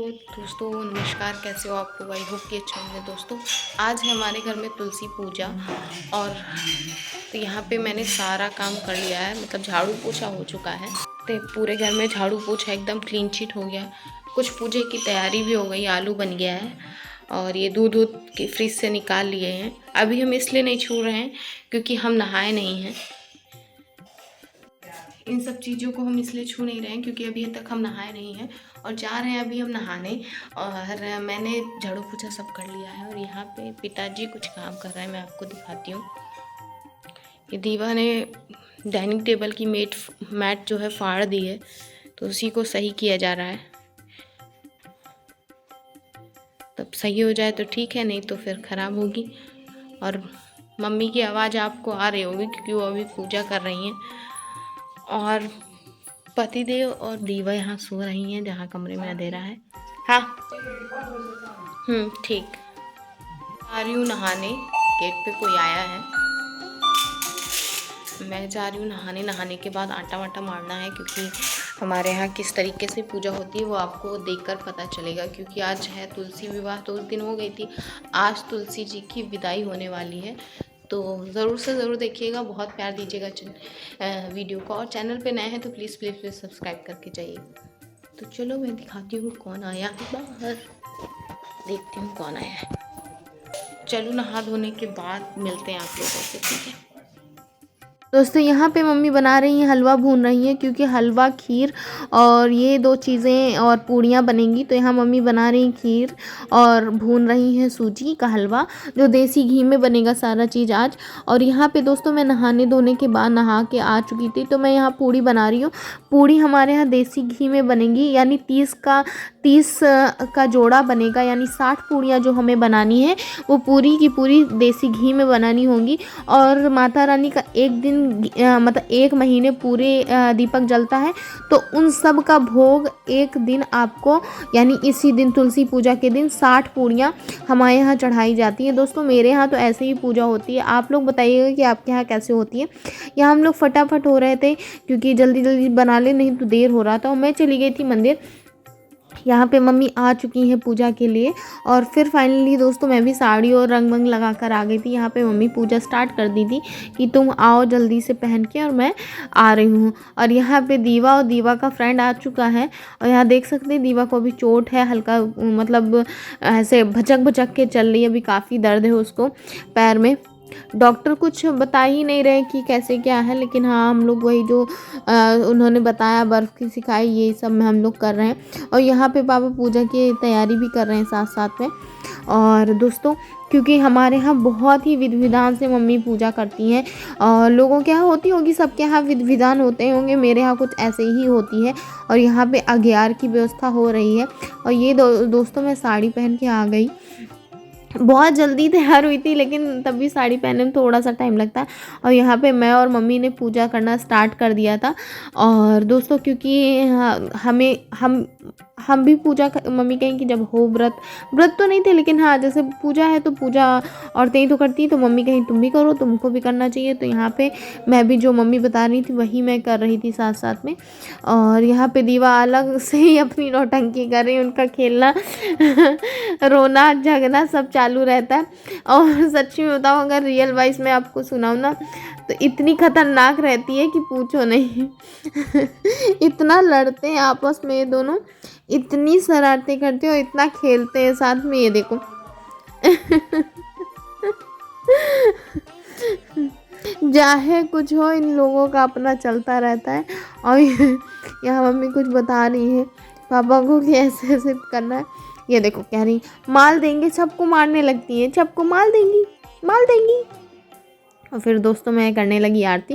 दोस्तों नमस्कार, कैसे हो आप लोग? आई होप कि अच्छे होंगे। दोस्तों आज है हमारे घर में तुलसी पूजा और तो यहाँ पे मैंने सारा काम कर लिया है, मतलब झाड़ू पोछा हो चुका है। तो पूरे घर में झाड़ू पोछा एकदम क्लीन शीट हो गया। कुछ पूजे की तैयारी भी हो गई, आलू बन गया है और ये दूध के फ्रिज से निकाल लिए हैं। अभी हम इसलिए नहीं छू रहे हैं क्योंकि हम नहाए नहीं हैं। इन सब चीज़ों को हम इसलिए छू नहीं रहे हैं क्योंकि अभी तक हम नहाए नहीं हैं और जा रहे हैं अभी हम नहाने। और मैंने झाड़ू पोछा सब कर लिया है और यहाँ पे पिताजी कुछ काम कर रहे हैं, मैं आपको दिखाती हूँ। ये दीवा ने डाइनिंग टेबल की मैट जो है फाड़ दी है, तो उसी को सही किया जा रहा है। तब सही हो जाए तो ठीक है, नहीं तो फिर ख़राब होगी। और मम्मी की आवाज़ आपको आ रही होगी क्योंकि वो अभी पूजा कर रही हैं। और पतिदेव और दीवा यहाँ सो रही हैं जहाँ कमरे में अंधेरा है। हाँ ठीक। आ रही हूँ नहाने, गेट पे कोई आया है। मैं जा रही हूँ नहाने। नहाने के बाद आटा वाटा मारना है क्योंकि हमारे यहाँ किस तरीके से पूजा होती है वो आपको देखकर पता चलेगा। क्योंकि आज है तुलसी विवाह, तो उस दिन हो गई थी, आज तुलसी जी की विदाई होने वाली है। तो ज़रूर से ज़रूर देखिएगा, बहुत प्यार दीजिएगा वीडियो को। और चैनल पे नए हैं तो प्लीज़ प्लीज़ प्लीज़ सब्सक्राइब करके जाइए। तो चलो मैं दिखाती हूँ कौन आया है बाहर, देखती हूँ कौन आया है। चलो नहा धोने के बाद मिलते हैं आप लोगों से, ठीक है। दोस्तों यहाँ पे मम्मी बना रही हैं, हलवा भून रही हैं क्योंकि हलवा खीर और ये दो चीज़ें और पूड़ियाँ बनेंगी। तो यहाँ मम्मी बना रही हैं खीर और भून रही हैं सूजी का हलवा जो देसी घी में बनेगा सारा चीज़ आज। और यहाँ पे दोस्तों मैं नहाने धोने के बाद नहा के आ चुकी थी, तो मैं यहाँ पूड़ी बना रही हूँ। पूड़ी हमारे यहाँ देसी घी में बनेंगी, यानी 30 का जोड़ा बनेगा, यानी 60 पूड़ियाँ जो हमें बनानी है वो पूरी की पूरी देसी घी में बनानी होंगी। और माता रानी का एक दिन मतलब 1 महीने पूरे दीपक जलता है, तो उन सब का भोग एक दिन आपको, यानी इसी दिन तुलसी पूजा के दिन 60 पूड़ियाँ हमारे यहाँ चढ़ाई जाती हैं। दोस्तों मेरे यहाँ तो ऐसे ही पूजा होती है, आप लोग बताइएगा कि आपके यहाँ कैसे होती है। यहाँ हम लोग फटाफट हो रहे थे क्योंकि जल्दी जल्दी बना ले, नहीं तो देर हो रहा था। और मैं चली गई थी मंदिर। यहाँ पे मम्मी आ चुकी हैं पूजा के लिए। और फिर फाइनली दोस्तों मैं भी साड़ी और रंग वंग लगा कर आ गई थी। यहाँ पे मम्मी पूजा स्टार्ट कर दी थी कि तुम आओ जल्दी से पहन के, और मैं आ रही हूँ। और यहाँ पे दीवा और दीवा का फ्रेंड आ चुका है। और यहाँ देख सकते हैं दीवा को अभी चोट है हल्का, मतलब ऐसे भचक भचक के चल रही है, अभी काफ़ी दर्द है उसको पैर में। डॉक्टर कुछ बता ही नहीं रहे कि कैसे क्या है, लेकिन हाँ हम लोग वही जो उन्होंने बताया, बर्फ़ की सिकाई, ये सब में हम लोग कर रहे हैं। और यहाँ पे पापा पूजा की तैयारी भी कर रहे हैं साथ साथ में। और दोस्तों क्योंकि हमारे यहाँ बहुत ही विधि विधान से मम्मी पूजा करती हैं, और लोगों के यहाँ होती होगी, सबके यहाँ विधि विधान होते होंगे, मेरे यहाँ कुछ ऐसे ही होती है। और यहाँ पे अघ्यार की व्यवस्था हो रही है। और ये दोस्तों मैं साड़ी पहन के आ गई, बहुत जल्दी तैयार हुई थी, लेकिन तब भी साड़ी पहनने में थोड़ा सा टाइम लगता है। और यहाँ पे मैं और मम्मी ने पूजा करना स्टार्ट कर दिया था। और दोस्तों क्योंकि हमें हम भी पूजा मम्मी कहें कि जब हो व्रत तो नहीं थे, लेकिन हाँ जैसे पूजा है तो पूजा औरतें ही तो करती हैं, तो मम्मी कहीं तुम भी करो, तुमको भी करना चाहिए। तो यहाँ पे मैं भी जो मम्मी बता रही थी वही मैं कर रही थी साथ साथ में। और यहाँ पे दीवा अलग से ही अपनी नौटंकी कर रही, उनका खेलना रोना झगना सब चालू रहता है। और सच्ची में बताऊँ, अगर रियल वाइज में आपको सुनाऊँ ना, तो इतनी खतरनाक रहती है कि पूछो नहीं। इतना लड़ते हैं आपस में ये दोनों, इतनी शरारतें करते हैं और इतना खेलते हैं साथ में, ये देखो। चाहे कुछ हो, इन लोगों का अपना चलता रहता है। और यहाँ मम्मी कुछ बता रही है पापा को कि ऐसे ऐसे करना है। ये देखो कह रही माल देंगे, सबको मारने लगती है, सबको माल देंगी माल देंगी। और फिर दोस्तों मैं करने लगी आरती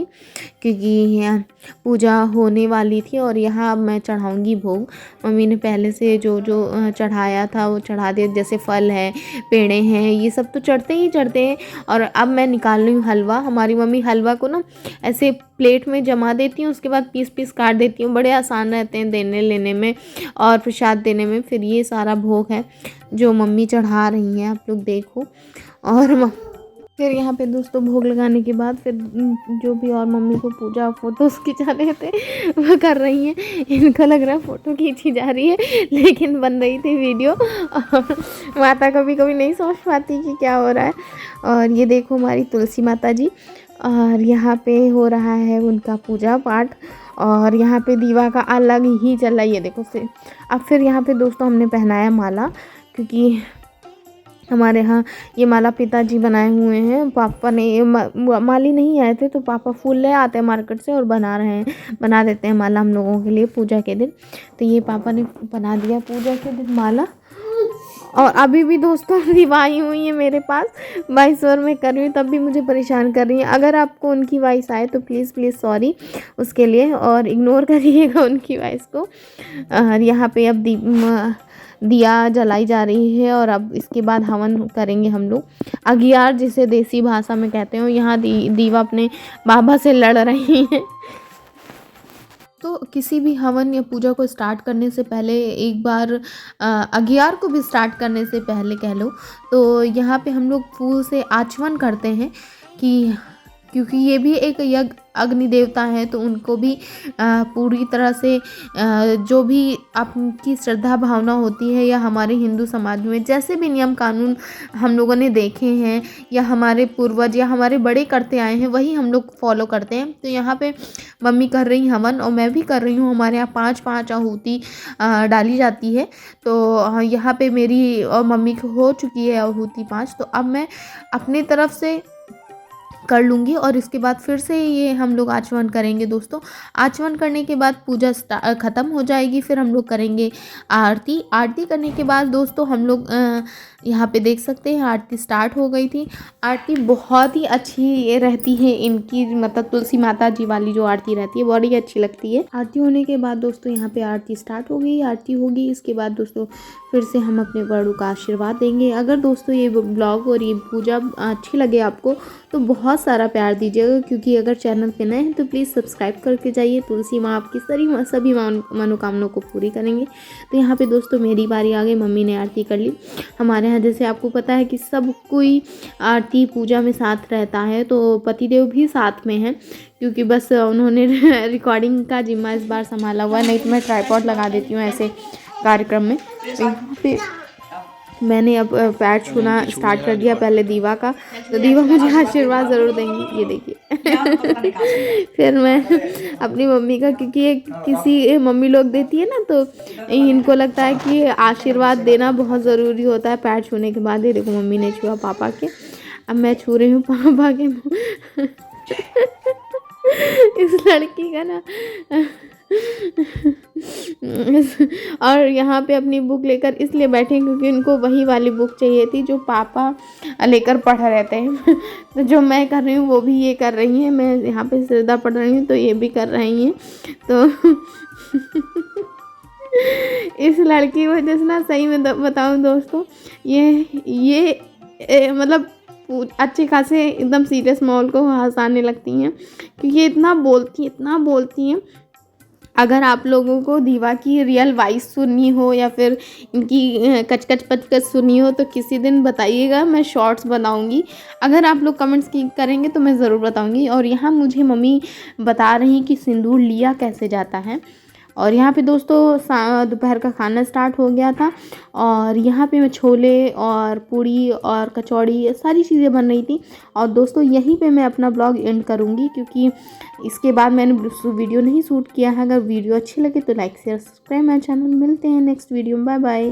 क्योंकि पूजा होने वाली थी। और यहाँ मैं चढ़ाऊंगी भोग। मम्मी ने पहले से जो जो चढ़ाया था वो चढ़ा दिया, जैसे फल है, पेड़े हैं, ये सब तो चढ़ते ही चढ़ते हैं। और अब मैं निकाल रही हूँ हलवा। हमारी मम्मी हलवा को ना ऐसे प्लेट में जमा देती हूँ, उसके बाद पीस पीस काट देती हूँ, बड़े आसान रहते हैं देने लेने में और प्रसाद देने में। फिर ये सारा भोग है जो मम्मी चढ़ा रही हैं, आप लोग देखो। और फिर यहाँ पे दोस्तों भोग लगाने के बाद फिर जो भी और मम्मी को पूजा फ़ोटोज़ खिंचा रहे थे वो कर रही हैं। इनको लग रहा है फ़ोटो खींची जा रही है, लेकिन बन रही थी वीडियो। और माता कभी कभी नहीं समझ पाती कि क्या हो रहा है। और ये देखो हमारी तुलसी माता जी, और यहाँ पे हो रहा है उनका पूजा पाठ। और यहाँ पे दीवा का अलग ही चल रहा है, ये देखो से। अब फिर यहाँ पे दोस्तों हमने पहनाया माला, क्योंकि हमारे यहाँ ये माला पिताजी बनाए हुए हैं। पापा ने माली नहीं आए थे, तो पापा फूल ले आते हैं मार्केट से और बना देते हैं माला हम लोगों के लिए पूजा के दिन। तो ये पापा ने बना दिया पूजा के दिन माला। और अभी भी दोस्तों दीवा आई हुई है मेरे पास, वॉइस ओवर में कर रही हूँ तब भी मुझे परेशान कर रही है। अगर आपको उनकी वॉइस आए तो प्लीज़ सॉरी उसके लिए, और इग्नोर करिएगा उनकी वॉइस को। और यहाँ पे अब दिया जलाई जा रही है, और अब इसके बाद हवन करेंगे हम लोग। अगियार जिसे देसी भाषा में कहते हैं। यहाँ दीवा अपने बाबा से लड़ रही है। तो किसी भी हवन या पूजा को स्टार्ट करने से पहले एक बार अगियार को भी स्टार्ट करने से पहले कह लो, तो यहाँ पे हम लोग फूल से आचमन करते हैं कि क्योंकि ये भी एक यज्ञ अग्नि देवता है, तो उनको भी पूरी तरह से जो भी आपकी श्रद्धा भावना होती है, या हमारे हिंदू समाज में जैसे भी नियम कानून हम लोगों ने देखे हैं, या हमारे पूर्वज या हमारे बड़े करते आए हैं, वही हम लोग फॉलो करते हैं। तो यहाँ पे मम्मी कर रही हवन और मैं भी कर रही हूँ। हमारे यहाँ 5 आहुति डाली जाती है। तो यहाँ पे मेरी और मम्मी को हो चुकी है आहुति 5, तो अब मैं अपनी तरफ से कर लूँगी। और इसके बाद फिर से ये हम लोग आचमन करेंगे दोस्तों। आचमन करने के बाद पूजा ख़त्म हो जाएगी। फिर हम लोग करेंगे आरती। आरती करने के बाद दोस्तों हम लोग यहाँ पे देख सकते हैं आरती स्टार्ट हो गई थी। आरती बहुत ही अच्छी ये रहती है इनकी, मतलब तुलसी माता जी वाली जो आरती रहती है बड़ी अच्छी लगती है। आरती होने के बाद दोस्तों यहाँ पे आरती स्टार्ट हो गई, आरती होगी। इसके बाद दोस्तों फिर से हम अपने बड़ों का आशीर्वाद देंगे। अगर दोस्तों ये ब्लॉग और ये पूजा अच्छी लगे आपको तो बहुत सारा प्यार दीजिएगा, क्योंकि अगर चैनल पे नए हैं तो प्लीज़ सब्सक्राइब करके जाइए। तुलसी माँ आपकी सभी मनोकामनाओं को पूरी करेंगे। तो यहाँ पे दोस्तों मेरी बारी आ गई, मम्मी ने आरती कर ली। हमारे यहाँ जैसे आपको पता है कि सब कोई आरती पूजा में साथ रहता है, तो पतिदेव भी साथ में हैं, क्योंकि बस उन्होंने रिकॉर्डिंग का जिम्मा इस बार संभाला हुआ है। नहीं तो मैं ट्राइपॉड लगा देती हूँ ऐसे कार्यक्रम में। तो यहाँ पे मैंने अब पैर छूना स्टार्ट कर दिया पहले दीवा का, तो दीवा मुझे आशीर्वाद ज़रूर देंगी, ये देखिए। फिर मैं अपनी मम्मी का, क्योंकि ये किसी मम्मी लोग देती है ना, तो इनको लगता है कि आशीर्वाद देना बहुत ज़रूरी होता है पैर छूने के बाद। ये देखो मम्मी ने छुआ पापा के, अब मैं छू रही हूँ पापा के। इस लड़की का ना और यहाँ पे अपनी बुक लेकर इसलिए बैठे क्योंकि उनको वही वाली बुक चाहिए थी जो पापा लेकर पढ़ रहे थे। तो जो मैं कर रही हूँ वो भी ये कर रही हैं। मैं यहाँ पे श्रद्धा पढ़ रही हूँ तो ये भी कर रही हैं। तो इस लड़की की वजह से ना, सही में बताऊँ दोस्तों, ये मतलब अच्छे खासे एकदम सीरियस माहौल को हंसाने लगती हैं, क्योंकि ये इतना बोलती हैं। अगर आप लोगों को दीवा की रियल वॉइस सुननी हो या फिर इनकी कचकच पचकच सुननी हो तो किसी दिन बताइएगा, मैं शॉर्ट्स बनाऊंगी। अगर आप लोग कमेंट्स करेंगे तो मैं ज़रूर बताऊंगी। और यहाँ मुझे मम्मी बता रही कि सिंदूर लिया कैसे जाता है। और यहाँ पे दोस्तों दोपहर का खाना स्टार्ट हो गया था, और यहाँ पे मैं छोले और पूड़ी और कचौड़ी सारी चीज़ें बन रही थी। और दोस्तों यहीं पे मैं अपना ब्लॉग एंड करूँगी, क्योंकि इसके बाद मैंने वीडियो नहीं शूट किया है। अगर वीडियो अच्छी लगे तो like share subscribe my channel. मिलते हैं नेक्स्ट वीडियो में, बाय बाय।